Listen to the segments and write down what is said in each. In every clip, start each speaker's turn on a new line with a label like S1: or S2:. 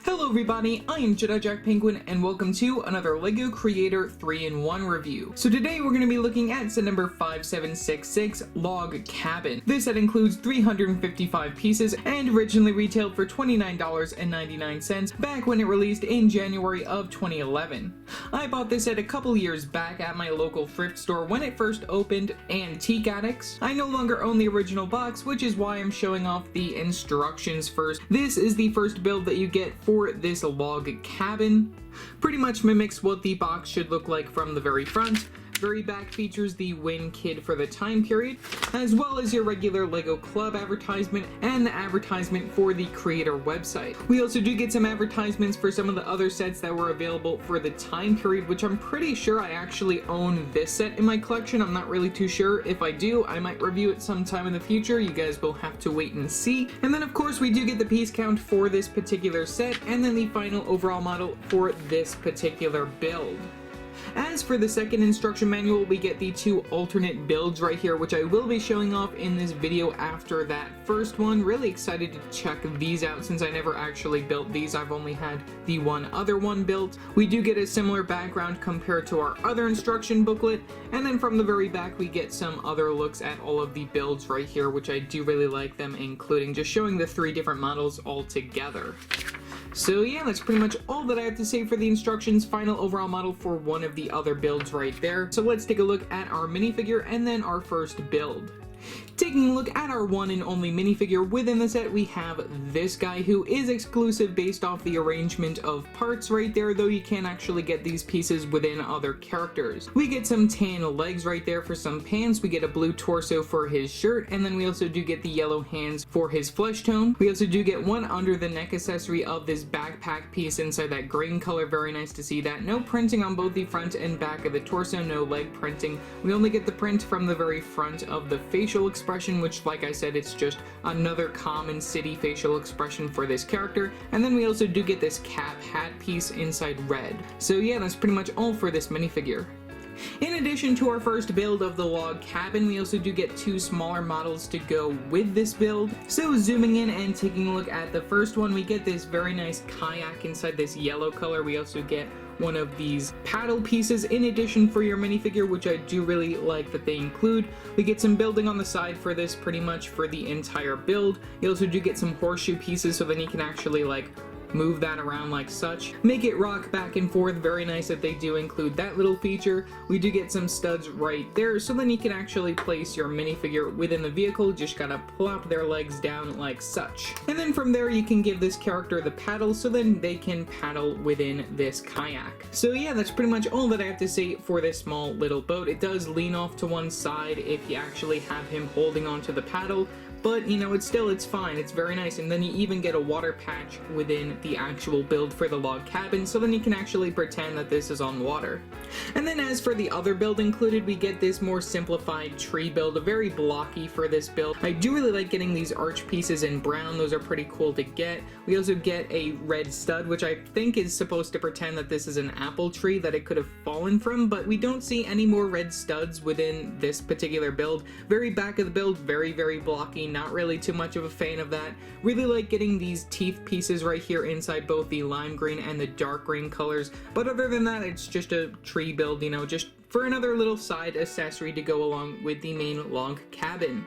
S1: Hello everybody, I am Jedi Jack Penguin and welcome to another LEGO Creator 3-in-1 review. So today we're going to be looking at set number 5766, Log Cabin. This set includes 355 pieces and originally retailed for $29.99 back when it released in January of 2011. I bought this set a couple years back at my local thrift store when it first opened, Antique Addicts. I no longer own the original box, which is why I'm showing off the instructions first. This is the first build that you get for this log cabin. Pretty much mimics what the box should look like from the very front. Very back features the win kit for the time period, as well as your regular LEGO Club advertisement and the advertisement for the creator website. We also do get some advertisements for some of the other sets that were available for the time period, which I'm pretty sure I actually own this set in my collection. I'm not really too sure. If I do, I might review it sometime in the future. You guys will have to wait and see. And then of course we do get the piece count for this particular set, and then the final overall model for this particular build. As for the second instruction manual, we get the two alternate builds right here, which I will be showing off in this video after that first one. Really excited to check these out since I never actually built these. I've only had the one other one built. We do get a similar background compared to our other instruction booklet, and then from the very back we get some other looks at all of the builds right here, which I do really like them including, just showing the three different models all together. So yeah, that's pretty much all that I have to say for the instructions. Final overall model for one of the other builds right there. So let's take a look at our minifigure and then our first build. Taking a look at our one and only minifigure within the set, we have this guy who is exclusive based off the arrangement of parts right there, though you can actually get these pieces within other characters. We get some tan legs right there for some pants, we get a blue torso for his shirt, and then we also do get the yellow hands for his flesh tone. We also do get one under the neck accessory of this backpack piece inside that green color. Very nice to see that. No printing on both the front and back of the torso, no leg printing. We only get the print from the very front of the facial expression, which, like I said, it's just another common city facial expression for this character. And then we also do get this cap hat piece inside red. So yeah, that's pretty much all for this minifigure. In addition to our first build of the log cabin, we also do get two smaller models to go with this build. So zooming in and taking a look at the first one, we get this very nice kayak inside this yellow color. We also get one of these paddle pieces in addition for your minifigure, which I do really like that they include. We get some building on the side for this pretty much for the entire build. You also do get some horseshoe pieces, so then you can actually like move that around like such. Make it rock back and forth. Very nice that they do include that little feature. We do get some studs right there, so then you can actually place your minifigure within the vehicle. Just gotta plop their legs down like such. And then from there you can give this character the paddle, so then they can paddle within this kayak. So yeah, that's pretty much all that I have to say for this small little boat. It does lean off to one side if you actually have him holding onto the paddle, but you know, it's fine, it's very nice. And then you even get a water patch within the actual build for the log cabin, so then you can actually pretend that this is on water. And then as for the other build included, we get this more simplified tree build, very blocky for this build. I do really like getting these arch pieces in brown, those are pretty cool to get. We also get a red stud, which I think is supposed to pretend that this is an apple tree that it could have fallen from, but we don't see any more red studs within this particular build. Very back of the build, very blocky. Not really too much of a fan of that. Really like getting these teeth pieces right here inside both the lime green and the dark green colors, but other than that, it's just a tree build, you know, just for another little side accessory to go along with the main log cabin.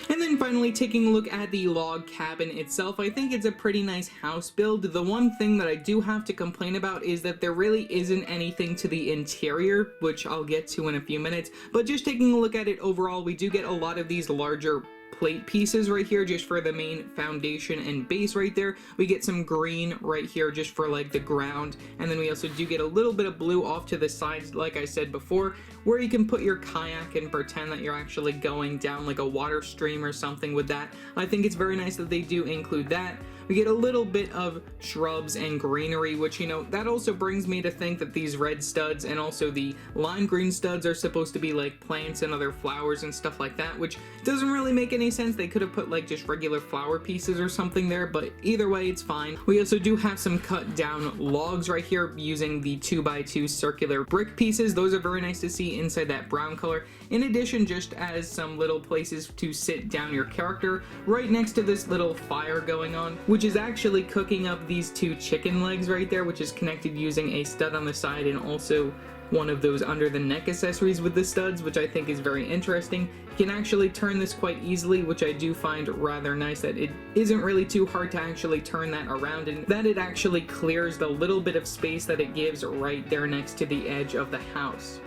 S1: And then finally, taking a look at the log cabin itself, I think it's a pretty nice house build. The one thing that I do have to complain about is that there really isn't anything to the interior, which I'll get to in a few minutes, but just taking a look at it overall, we do get a lot of these larger plate pieces right here just for the main foundation and base right there. We get some green right here just for like the ground, and then we also do get a little bit of blue off to the sides, like I said before, where you can put your kayak and pretend that you're actually going down like a water stream or something with that. I think it's very nice that they do include that. We get a little bit of shrubs and greenery, which, you know, that also brings me to think that these red studs and also the lime green studs are supposed to be like plants and other flowers and stuff like that, which doesn't really make any sense. They could have put like just regular flower pieces or something there, but either way, it's fine. We also do have some cut down logs right here using the 2x2 circular brick pieces. Those are very nice to see inside that brown color. In addition, just as some little places to sit down your character right next to this little fire going on, which which is actually cooking up these two chicken legs right there, which is connected using a stud on the side and also one of those under the neck accessories with the studs, which I think is very interesting. You can actually turn this quite easily, which I do find rather nice, that it isn't really too hard to actually turn that around, and that it actually clears the little bit of space that it gives right there next to the edge of the house.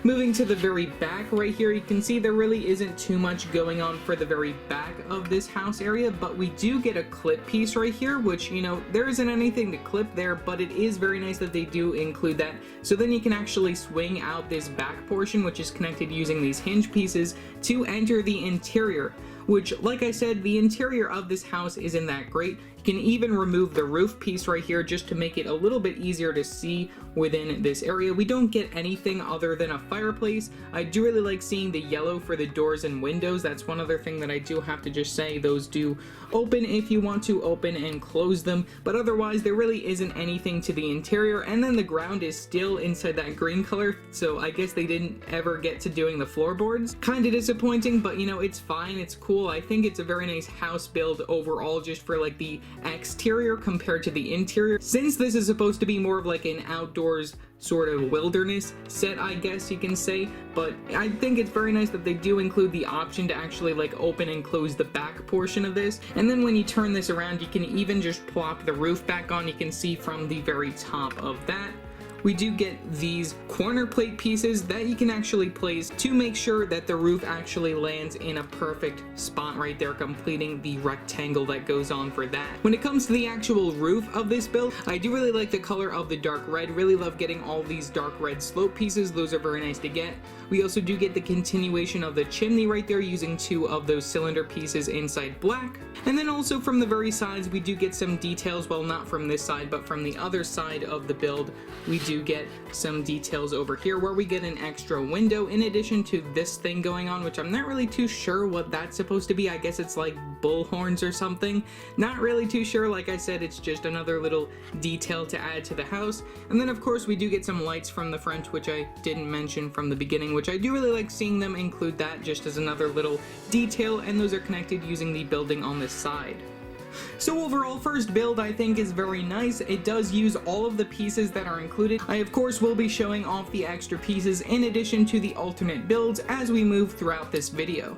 S1: Moving to the very back right here, you can see there really isn't too much going on for the very back of this house area, but we do get a clip piece right here, which, you know, there isn't anything to clip there, but it is very nice that they do include that. So then you can actually swing out this back portion, which is connected using these hinge pieces to enter the interior, which, like I said, the interior of this house isn't that great. You can even remove the roof piece right here just to make it a little bit easier to see within this area. We don't get anything other than a fireplace. I do really like seeing the yellow for the doors and windows. That's one other thing that I do have to just say. Those do open if you want to open and close them, but otherwise there really isn't anything to the interior. And then the ground is still inside that green color, so I guess they didn't ever get to doing the floorboards. Kind of disappointing, but you know, it's fine, it's cool. I think it's a very nice house build overall, just for like the exterior compared to the interior, since this is supposed to be more of like an outdoors sort of wilderness set, I guess you can say. But I think it's very nice that they do include the option to actually like open and close the back portion of this, and then when you turn this around you can even just plop the roof back on. You can see from the very top of that we do get these corner plate pieces that you can actually place to make sure that the roof actually lands in a perfect spot right there, completing the rectangle that goes on for that. When it comes to the actual roof of this build, I do really like the color of the dark red. Really love getting all these dark red slope pieces. Those are very nice to get. We also do get the continuation of the chimney right there using two of those cylinder pieces inside black. And then also from the very sides we do get some details, well, not from this side but from the other side of the build. We do get some details over here where we get an extra window in addition to this thing going on, which I'm not really too sure what that's supposed to be. I guess it's like bull horns or something. Not really too sure. Like I said, it's just another little detail to add to the house. And then of course we do get some lights from the front, which I didn't mention from the beginning, which I do really like seeing them include that just as another little detail, and those are connected using the building on this side. So overall, first build I think is very nice. It does use all of the pieces that are included. I of course will be showing off the extra pieces in addition to the alternate builds as we move throughout this video.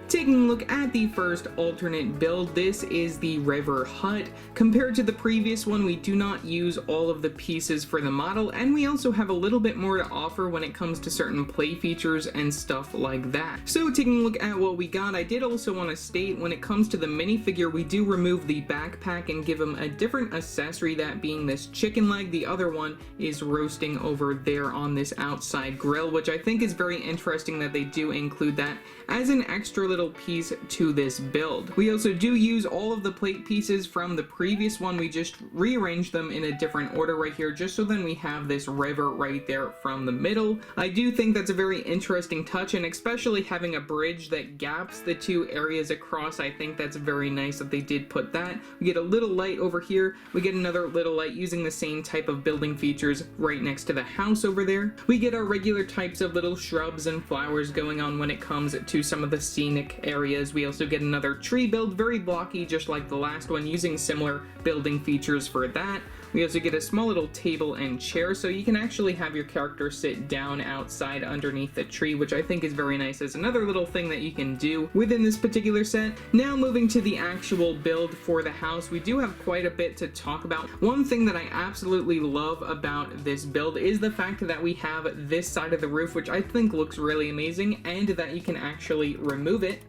S1: Taking a look at the first alternate build, this is the river hut. Compared to the previous one, we do not use all of the pieces for the model, and we also have a little bit more to offer when it comes to certain play features and stuff like that. So taking a look at what we got, I did also want to state when it comes to the minifigure, we do remove the backpack and give him a different accessory, that being this chicken leg. The other one is roasting over there on this outside grill, which I think is very interesting that they do include that as an extra little piece to this build. We also do use all of the plate pieces from the previous one. We just rearranged them in a different order right here, just so then we have this river right there from the middle. I do think that's a very interesting touch, and especially having a bridge that gaps the two areas across, I think that's very nice that they did put that. We get a little light over here. We get another little light using the same type of building features right next to the house over there. We get our regular types of little shrubs and flowers going on when it comes to some of the scenic areas. We also get another tree build, very blocky just like the last one, using similar building features for that. We also get a small little table and chair, so you can actually have your character sit down outside underneath the tree, which I think is very nice as another little thing that you can do within this particular set. Now moving to the actual build for the house, we do have quite a bit to talk about. One thing that I absolutely love about this build is the fact that we have this side of the roof, which I think looks really amazing, and that you can actually remove it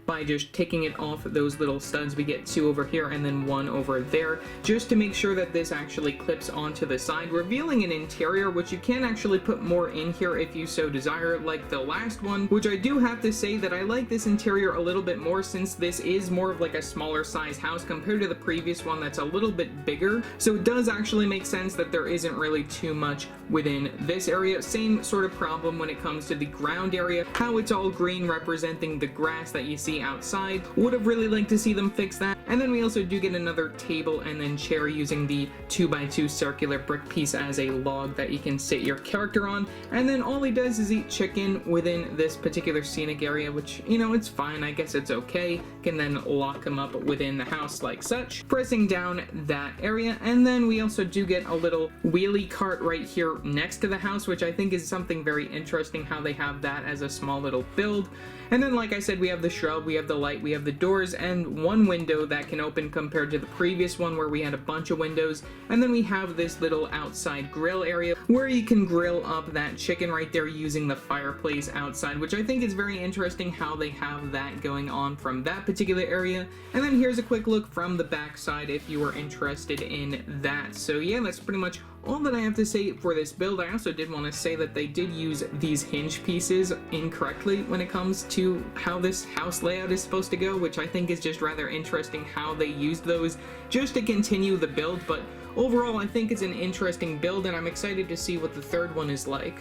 S1: by just taking it off those little studs. We get two over here and then one over there, just to make sure that this actually clips onto the side, revealing an interior which you can actually put more in here if you so desire, like the last one, which I do have to say that I like this interior a little bit more, since this is more of like a smaller size house compared to the previous one that's a little bit bigger. So it does actually make sense that there isn't really too much within this area. Same sort of problem when it comes to the ground area, how it's all green representing the grass that you see outside. Would have really liked to see them fix that. And then we also do get another table and then chair using the 2x2 circular brick piece as a log that you can sit your character on. And then all he does is eat chicken within this particular scenic area, which, you know, it's fine. I guess it's okay. Can then lock him up within the house like such, pressing down that area. And then we also do get a little wheelie cart right here next to the house, which I think is something very interesting how they have that as a small little build. And then, like I said, we have the shrub, we have the light, we have the doors, and one window that can open compared to the previous one where we had a bunch of windows. And then we have this little outside grill area where you can grill up that chicken right there using the fireplace outside, which I think is very interesting how they have that going on from that particular area. And then here's a quick look from the back side if you are interested in that. So yeah, that's pretty much all that I have to say for this build. I also did want to say that they did use these hinge pieces incorrectly when it comes to how this house layout is supposed to go, which I think is just rather interesting how they used those just to continue the build. But overall, I think it's an interesting build, and I'm excited to see what the third one is like.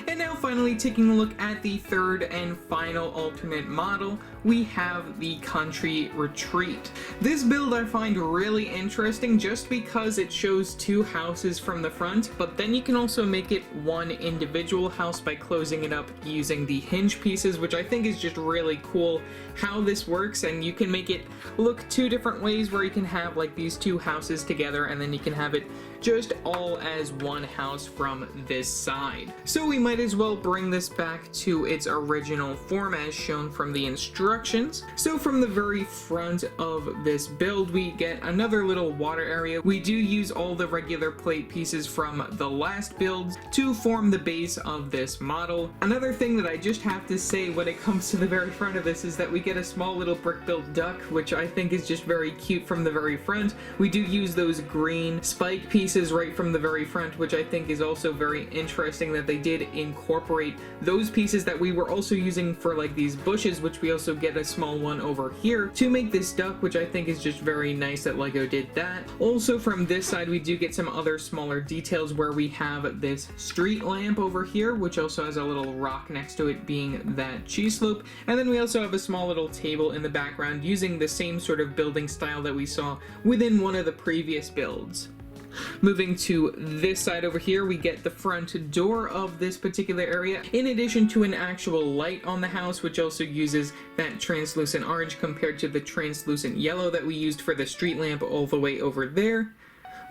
S1: And now finally, taking a look at the third and final alternate model, we have the Country Retreat. This build I find really interesting just because it shows two houses from the front, but then you can also make it one individual house by closing it up using the hinge pieces, which I think is just really cool how this works. And you can make it look two different ways where you can have like these two houses together, and then you can have it just all as one house from this side. So we might as well bring this back to its original form as shown from the instructions. So from the very front of this build, we get another little water area. We do use all the regular plate pieces from the last build to form the base of this model. Another thing that I just have to say when it comes to the very front of this is that we get a small little brick-built duck, which I think is just very cute from the very front. We do use those green spike pieces right from the very front, which I think is also very interesting that they did incorporate those pieces that we were also using for like these bushes, which we also get a small one over here to make this duck, which I think is just very nice that LEGO did that. Also from this side, we do get some other smaller details where we have this street lamp over here, which also has a little rock next to it being that cheese slope. And then we also have a small little table in the background using the same sort of building style that we saw within one of the previous builds. Moving to this side over here, we get the front door of this particular area, in addition to an actual light on the house, which also uses that translucent orange compared to the translucent yellow that we used for the street lamp all the way over there.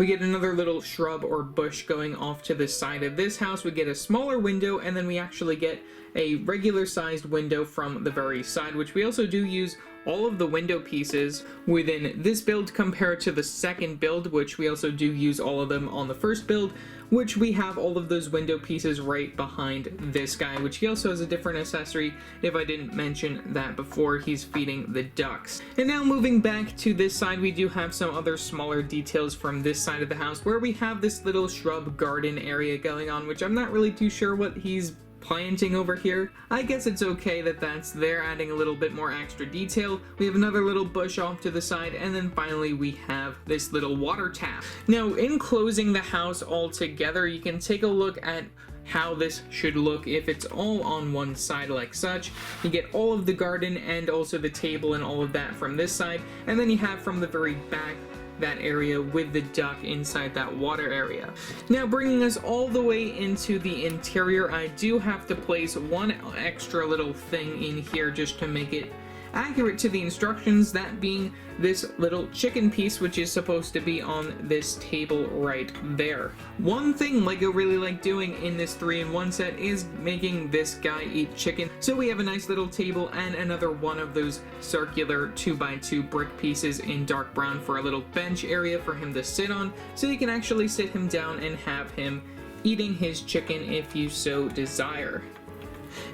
S1: We get another little shrub or bush going off to the side of this house. We get a smaller window, and then we actually get a regular sized window from the very side, which we also do use all of the window pieces within this build compared to the second build, which we also do use all of them on the first build, which we have all of those window pieces right behind this guy, which he also has a different accessory. If I didn't mention that before, he's feeding the ducks. And now moving back to this side, we do have some other smaller details from this side of the house where we have this little shrub garden area going on, which I'm not really too sure what he's planting over here. I guess it's okay that that's there, adding a little bit more extra detail. We have another little bush off to the side, and then finally we have this little water tap. Now, in closing the house all together, you can take a look at how this should look if it's all on one side like such. You get all of the garden and also the table and all of that from this side, and then you have from the very back that area with the duck inside that water area. Now bringing us all the way into the interior, I do have to place one extra little thing in here just to make it accurate to the instructions, that being this little chicken piece, which is supposed to be on this table right there. One thing LEGO really like doing in this 3-in-1 set is making this guy eat chicken. So we have a nice little table and another one of those circular 2x2 brick pieces in dark brown for a little bench area for him to sit on, so you can actually sit him down and have him eating his chicken if you so desire.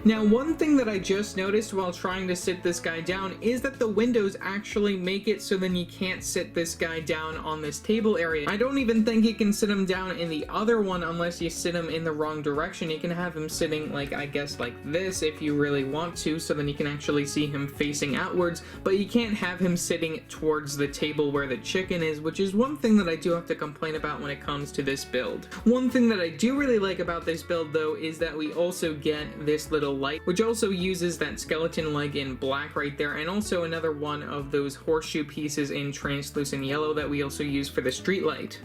S1: Now, one thing that I just noticed while trying to sit this guy down is that the windows actually make it so then you can't sit this guy down on this table area. I don't even think you can sit him down in the other one unless you sit him in the wrong direction. You can have him sitting like, I guess like this if you really want to, so then you can actually see him facing outwards, but you can't have him sitting towards the table where the chicken is, which is one thing that I do have to complain about when it comes to this build. One thing that I do really like about this build though is that we also get this nice little light, which also uses that skeleton leg in black right there, and also another one of those horseshoe pieces in translucent yellow that we also use for the street light.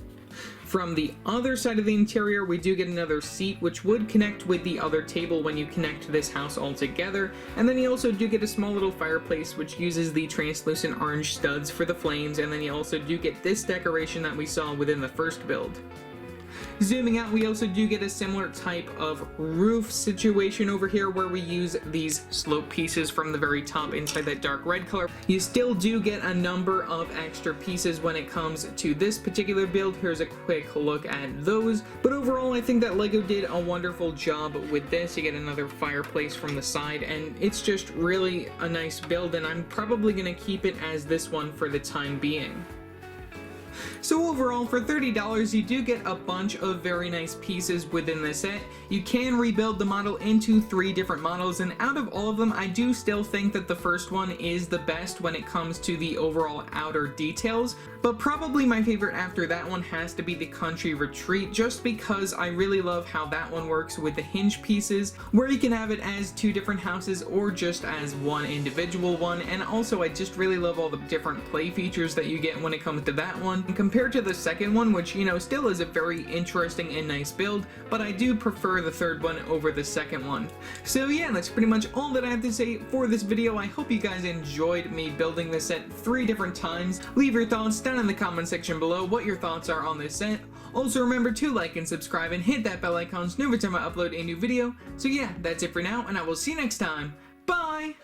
S1: From the other side of the interior, we do get another seat, which would connect with the other table when you connect this house all together, and then you also do get a small little fireplace, which uses the translucent orange studs for the flames, and then you also do get this decoration that we saw within the first build. Zooming out, we also do get a similar type of roof situation over here where we use these slope pieces from the very top inside that dark red color. You still do get a number of extra pieces when it comes to this particular build. Here's a quick look at those. But overall, I think that LEGO did a wonderful job with this. You get another fireplace from the side, and it's just really a nice build, and I'm probably going to keep it as this one for the time being. So overall, for $30, you do get a bunch of very nice pieces within the set. You can rebuild the model into 3 different models, and out of all of them, I do still think that the first one is the best when it comes to the overall outer details, but probably my favorite after that one has to be the Country Retreat, just because I really love how that one works with the hinge pieces, where you can have it as 2 different houses or just as one individual one, and also I just really love all the different play features that you get when it comes to that one. And compared to the second one, which, you know, still is a very interesting and nice build, but I do prefer the third one over the second one. So yeah, that's pretty much all that I have to say for this video. I hope you guys enjoyed me building this set 3 different times. Leave your thoughts down in the comment section below what your thoughts are on this set. Also remember to like and subscribe and hit that bell icon so every time I upload a new video. So yeah, that's it for now, and I will see you next time. Bye!